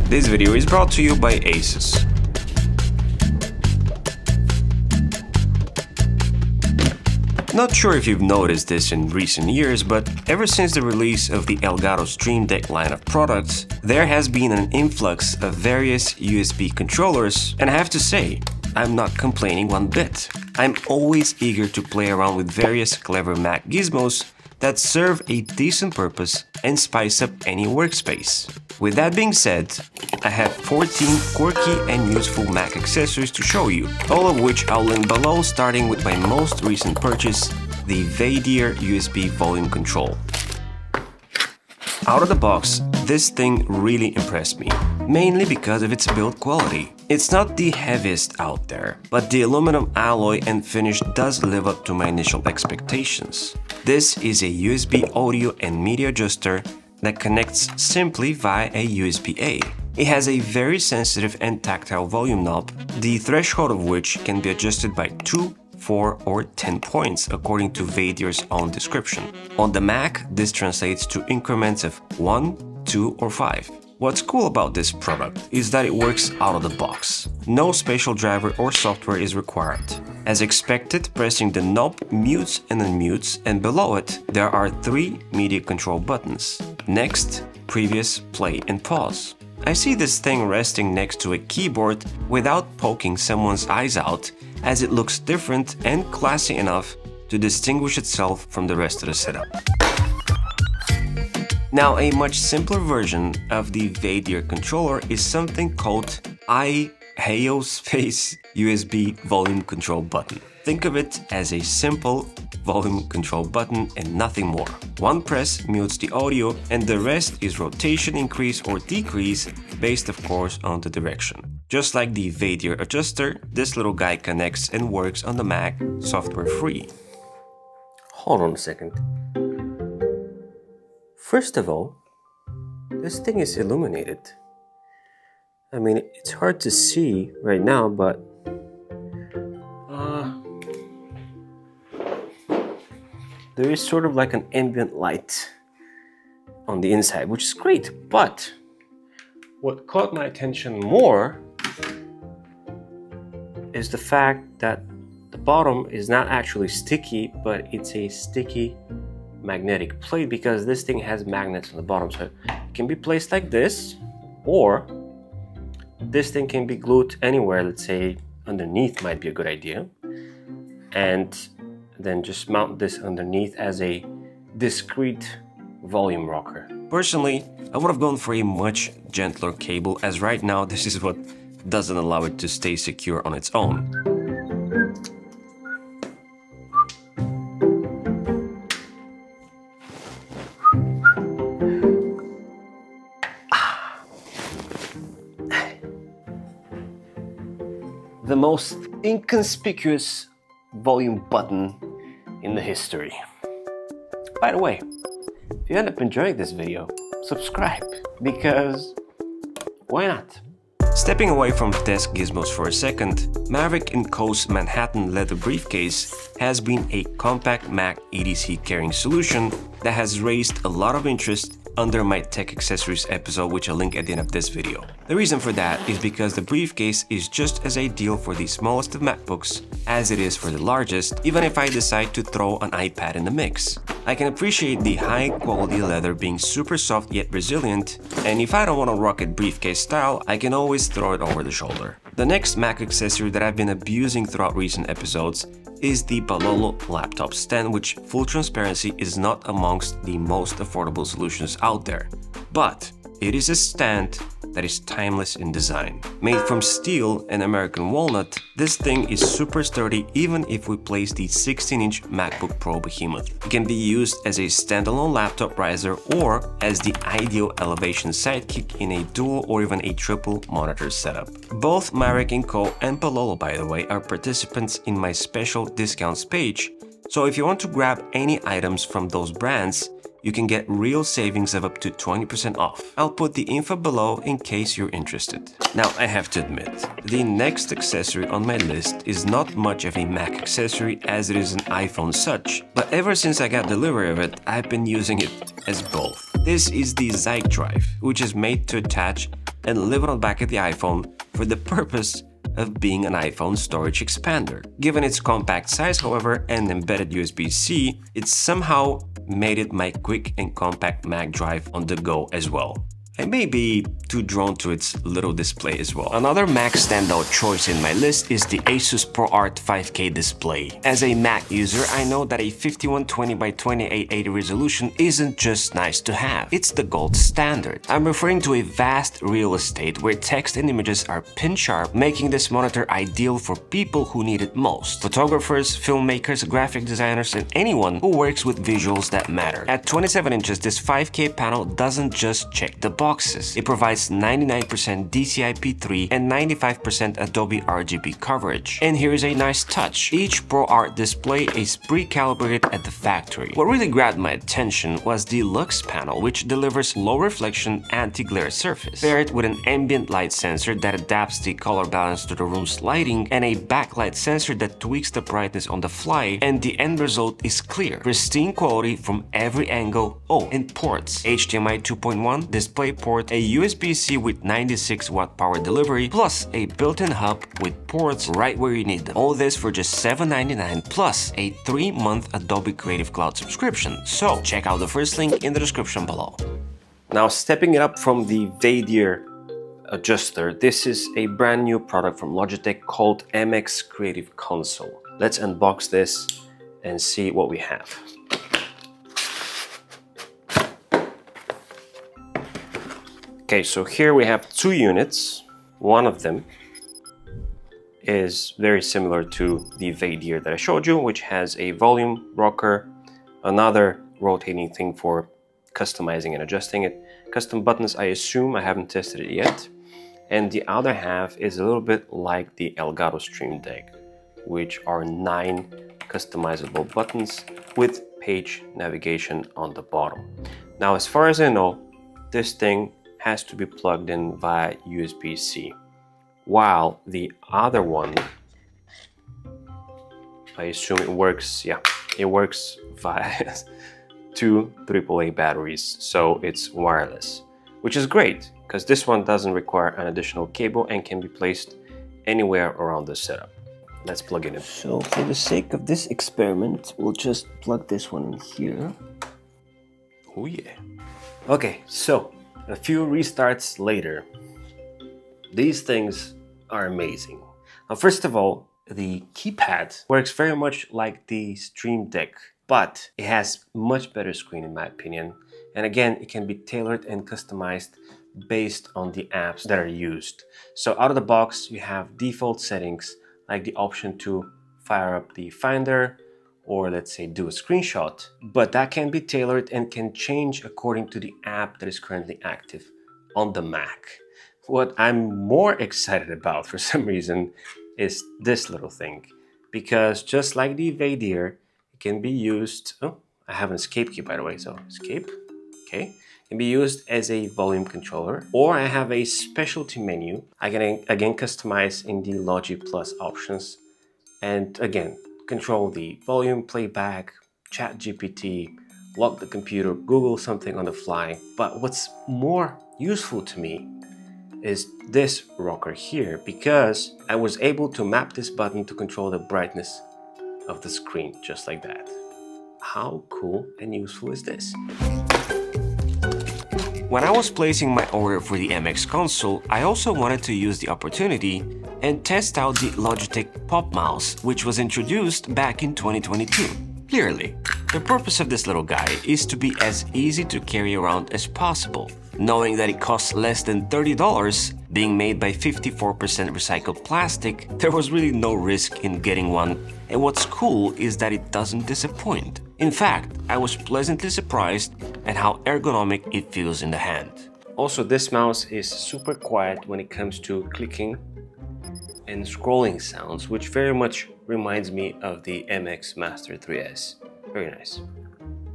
This video is brought to you by ASUS. Not sure if you've noticed this in recent years, but ever since the release of the Elgato Stream Deck line of products, there has been an influx of various USB controllers, and I have to say, I'm not complaining one bit. I'm always eager to play around with various clever Mac gizmos that serve a decent purpose and spice up any workspace. With that being said, I have 14 quirky and useful Mac accessories to show you, all of which I'll link below, starting with my most recent purchase, the Vadir USB volume control. Out of the box, this thing really impressed me, mainly because of its build quality. It's not the heaviest out there, but the aluminum alloy and finish does live up to my initial expectations. This is a USB audio and media adjuster that connects simply via a USB-A. It has a very sensitive and tactile volume knob, the threshold of which can be adjusted by 2, 4 or 10 points according to Vadir's own description. On the Mac, this translates to increments of 1, 2 or 5. What's cool about this product is that it works out of the box. No special driver or software is required. As expected, pressing the knob mutes and unmutes, and below it there are 3 media control buttons: next, previous, play and pause. I see this thing resting next to a keyboard without poking someone's eyes out, as it looks different and classy enough to distinguish itself from the rest of the setup. Now, a much simpler version of the Vadir controller is something called Space USB volume control button. Think of it as a simple volume control button and nothing more. One press mutes the audio and the rest is rotation increase or decrease based of course on the direction. Just like the Vadir adjuster, this little guy connects and works on the Mac software free. Hold on a second. First of all, this thing is illuminated. I mean, it's hard to see right now, but there is sort of like an ambient light on the inside, which is great. But what caught my attention more is the fact that the bottom is not actually sticky, but it's a sticky magnetic plate, because this thing has magnets on the bottom, so it can be placed like this, or this thing can be glued anywhere. Let's say underneath might be a good idea, and then just mount this underneath as a discrete volume rocker. Personally, I would have gone for a much gentler cable, as right now this is what doesn't allow it to stay secure on its own. The most inconspicuous volume button in the history. By the way, if you end up enjoying this video, subscribe, because why not? Stepping away from desk gizmos for a second, Maverick & Co.'s Manhattan leather briefcase has been a compact Mac EDC carrying solution that has raised a lot of interest under my tech accessories episode, which I'll link at the end of this video. The reason for that is because the briefcase is just as ideal for the smallest of MacBooks as it is for the largest, even if I decide to throw an iPad in the mix. I can appreciate the high quality leather being super soft yet resilient, and if I don't want to rock it briefcase style, I can always throw it over the shoulder. The next Mac accessory that I've been abusing throughout recent episodes is the Balolo laptop stand, which, full transparency, is not amongst the most affordable solutions out there. But it is a stand that is timeless in design. Made from steel and American walnut, this thing is super sturdy even if we place the 16-inch MacBook Pro behemoth. It can be used as a standalone laptop riser or as the ideal elevation sidekick in a dual or even a triple monitor setup. Both Maverick & Co. and Balolo, by the way, are participants in my special discounts page, so if you want to grab any items from those brands, you can get real savings of up to 20% off. I'll put the info below in case you're interested. Now, I have to admit, the next accessory on my list is not much of a Mac accessory as it is an iPhone such, but ever since I got delivery of it, I've been using it as both. This is the ThisIsE drive, which is made to attach and live it on back of the iPhone for the purpose of being an iPhone storage expander. Given its compact size, however, and embedded USB-C, it somehow made it my quick and compact Mac drive on the go as well. I may be too drawn to its little display as well. Another Mac standout choice in my list is the ASUS ProArt 5K display. As a Mac user, I know that a 5120 by 2880 resolution isn't just nice to have, it's the gold standard. I'm referring to a vast real estate where text and images are pin sharp, making this monitor ideal for people who need it most. Photographers, filmmakers, graphic designers, and anyone who works with visuals that matter. At 27 inches, this 5K panel doesn't just check the box. It provides 99% DCI-P3 and 95% Adobe RGB coverage. And here's a nice touch. Each ProArt display is pre-calibrated at the factory. What really grabbed my attention was the Lux panel, which delivers low reflection anti-glare surface, paired with an ambient light sensor that adapts the color balance to the room's lighting and a backlight sensor that tweaks the brightness on the fly, and the end result is clear. Pristine quality from every angle. Oh, and ports. HDMI 2.1, display port, a USB-C with 96 watt power delivery, plus a built-in hub with ports right where you need them. All this for just $799 plus a 3-month Adobe Creative Cloud subscription. So check out the first link in the description below. Now, stepping it up from the Vadier adjuster, this is a brand new product from Logitech called MX Creative Console. Let's unbox this and see what we have. Okay, so here we have 2 units. One of them is very similar to the Vadier that I showed you, which has a volume rocker, another rotating thing for customizing and adjusting it, custom buttons, I assume, I haven't tested it yet. And the other half is a little bit like the Elgato Stream Deck, which are 9 customizable buttons with page navigation on the bottom. Now, as far as I know, this thing has to be plugged in via USB-C, while the other one, I assume it works, yeah, it works via 2 AAA batteries, so it's wireless, which is great because this one doesn't require an additional cable and can be placed anywhere around the setup. Let's plug it in. So for the sake of this experiment, we'll just plug this one in here. Oh yeah. Okay, so a few restarts later, these things are amazing. Now, first of all, the keypad works very much like the Stream Deck, but it has much better screen in my opinion. And again, it can be tailored and customized based on the apps that are used. So out of the box, you have default settings like the option to fire up the Finder, or let's say do a screenshot, but that can be tailored and can change according to the app that is currently active on the Mac. What I'm more excited about for some reason is this little thing, because just like the Vadier, it can be used, oh, I have an escape key by the way, so escape, okay. It can be used as a volume controller, or I have a specialty menu. I can again customize in the Logi Plus options, and again, control the volume, playback, chat GPT, lock the computer, Google something on the fly. But what's more useful to me is this rocker here, because I was able to map this button to control the brightness of the screen, just like that. How cool and useful is this? When I was placing my order for the MX console, I also wanted to use the opportunity and test out the Logitech Pop Mouse, which was introduced back in 2022. Clearly, the purpose of this little guy is to be as easy to carry around as possible. Knowing that it costs less than $30, being made by 54% recycled plastic, there was really no risk in getting one, and what's cool is that it doesn't disappoint. In fact, I was pleasantly surprised at how ergonomic it feels in the hand. Also, this mouse is super quiet when it comes to clicking and scrolling sounds, which very much reminds me of the MX Master 3S. Very nice.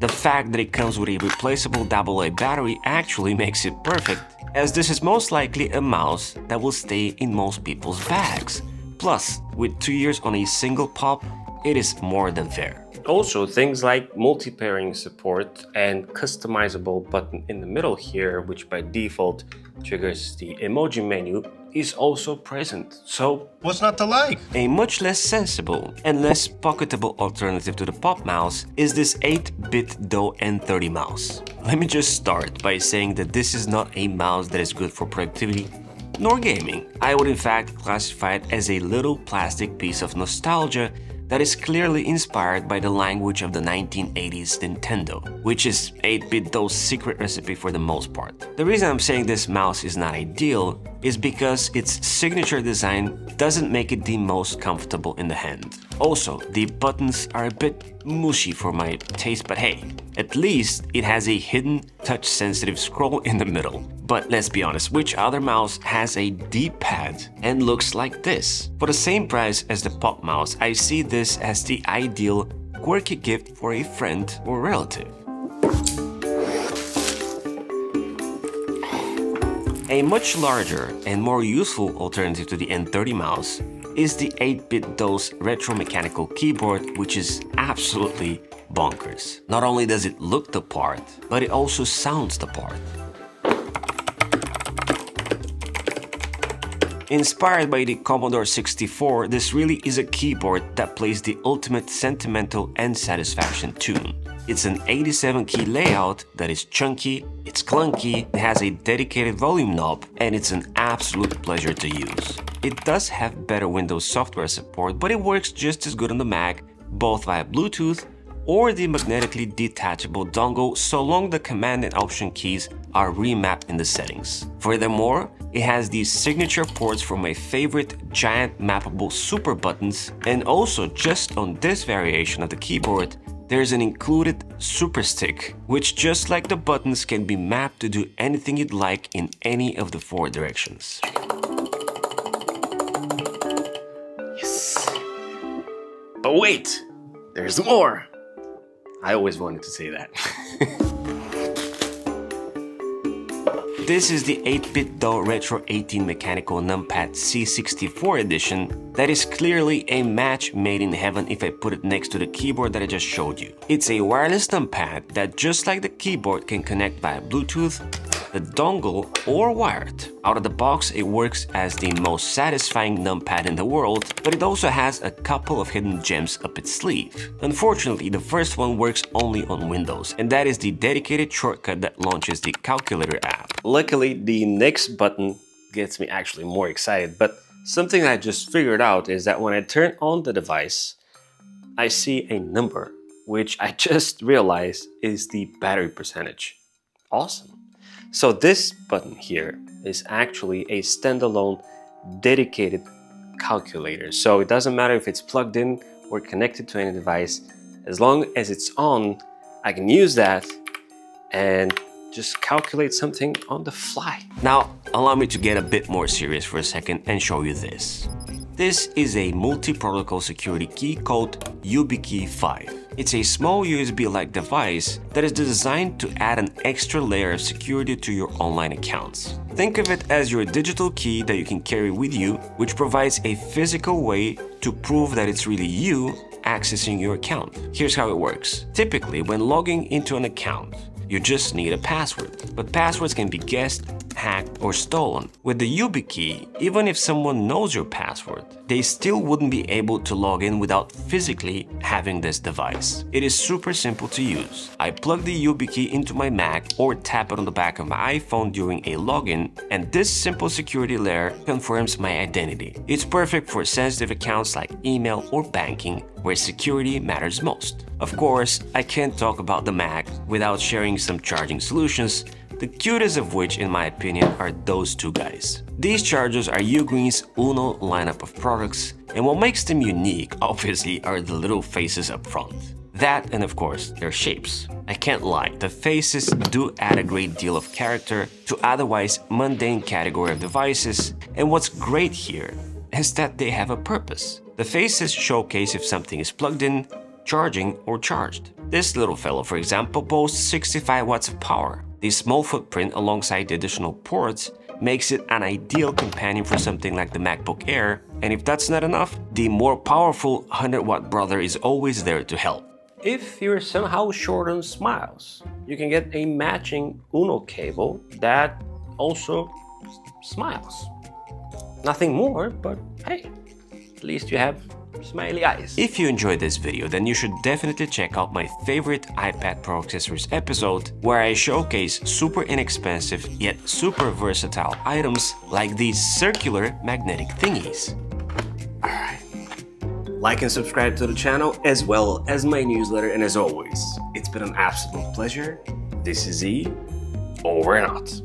The fact that it comes with a replaceable AA battery actually makes it perfect, as this is most likely a mouse that will stay in most people's bags. Plus, with 2 years on a single pop, it is more than fair. Also, things like multi-pairing support and customizable button in the middle here, which by default triggers the emoji menu, is also present. So what's not to like? A much less sensible and less pocketable alternative to the Pop mouse is this 8-bit DO N30 mouse. Let me just start by saying that this is not a mouse that is good for productivity nor gaming. I would in fact classify it as a little plastic piece of nostalgia that is clearly inspired by the language of the 1980s Nintendo, which is 8-bit DO's secret recipe for the most part. The reason I'm saying this mouse is not ideal is because its signature design doesn't make it the most comfortable in the hand. Also, the buttons are a bit mushy for my taste, but hey, at least it has a hidden touch-sensitive scroll in the middle. But let's be honest, which other mouse has a D-pad and looks like this? For the same price as the Pop mouse, I see this as the ideal quirky gift for a friend or relative. A much larger and more useful alternative to the N30 mouse is the 8-bit DOS retro mechanical keyboard, which is absolutely bonkers. Not only does it look the part, but it also sounds the part. Inspired by the Commodore 64, this really is a keyboard that plays the ultimate sentimental and satisfaction tune. It's an 87-key layout that is chunky, it's clunky, it has a dedicated volume knob, and it's an absolute pleasure to use. It does have better Windows software support, but it works just as good on the Mac, both via Bluetooth or the magnetically detachable dongle, so long the Command and Option keys are remapped in the settings. Furthermore, it has these signature ports for my favorite giant mappable super buttons, and also just on this variation of the keyboard, there's an included super stick, which just like the buttons can be mapped to do anything you'd like in any of the 4 directions. Yes! But wait! There's more! I always wanted to say that. This is the 8-bit DO Retro 18 Mechanical Numpad C64 edition that is clearly a match made in heaven if I put it next to the keyboard that I just showed you. It's a wireless numpad that, just like the keyboard, can connect via Bluetooth, the dongle, or wired. Out of the box, it works as the most satisfying numpad in the world, but it also has a couple of hidden gems up its sleeve. Unfortunately, the first one works only on Windows, and that is the dedicated shortcut that launches the Calculator app. Luckily, the next button gets me actually more excited, but something I just figured out is that when I turn on the device, I see a number, which I just realized is the battery percentage. Awesome. So this button here is actually a standalone dedicated calculator. So it doesn't matter if it's plugged in or connected to any device. As long as it's on, I can use that and just calculate something on the fly. Now, allow me to get a bit more serious for a second and show you this. This is a multi-protocol security key called YubiKey 5. It's a small USB-like device that is designed to add an extra layer of security to your online accounts. Think of it as your digital key that you can carry with you, which provides a physical way to prove that it's really you accessing your account. Here's how it works. Typically, when logging into an account, you just need a password, but passwords can be guessed, hacked, or stolen. With the YubiKey, even if someone knows your password, they still wouldn't be able to log in without physically having this device. It is super simple to use. I plug the YubiKey into my Mac or tap it on the back of my iPhone during a login, and this simple security layer confirms my identity. It's perfect for sensitive accounts like email or banking, where security matters most. Of course, I can't talk about the Mac without sharing some charging solutions, the cutest of which, in my opinion, are those two guys. These chargers are Ugreen's Uno lineup of products, and what makes them unique, obviously, are the little faces up front. That, and of course, their shapes. I can't lie, the faces do add a great deal of character to otherwise mundane category of devices, and what's great here is that they have a purpose. The faces showcase if something is plugged in, charging, or charged. This little fellow, for example, boasts 65 watts of power. The small footprint alongside the additional ports makes it an ideal companion for something like the MacBook Air, and if that's not enough, the more powerful 100-watt brother is always there to help. If you're somehow short on smiles, you can get a matching Uno cable that also smiles. Nothing more, but hey, at least you have smiley eyes. If you enjoyed this video, then you should definitely check out my favorite iPad Pro accessories episode, where I showcase super inexpensive yet super versatile items like these circular magnetic thingies. Alright. Like and subscribe to the channel as well as my newsletter, and as always, it's been an absolute pleasure. This is E, over and out.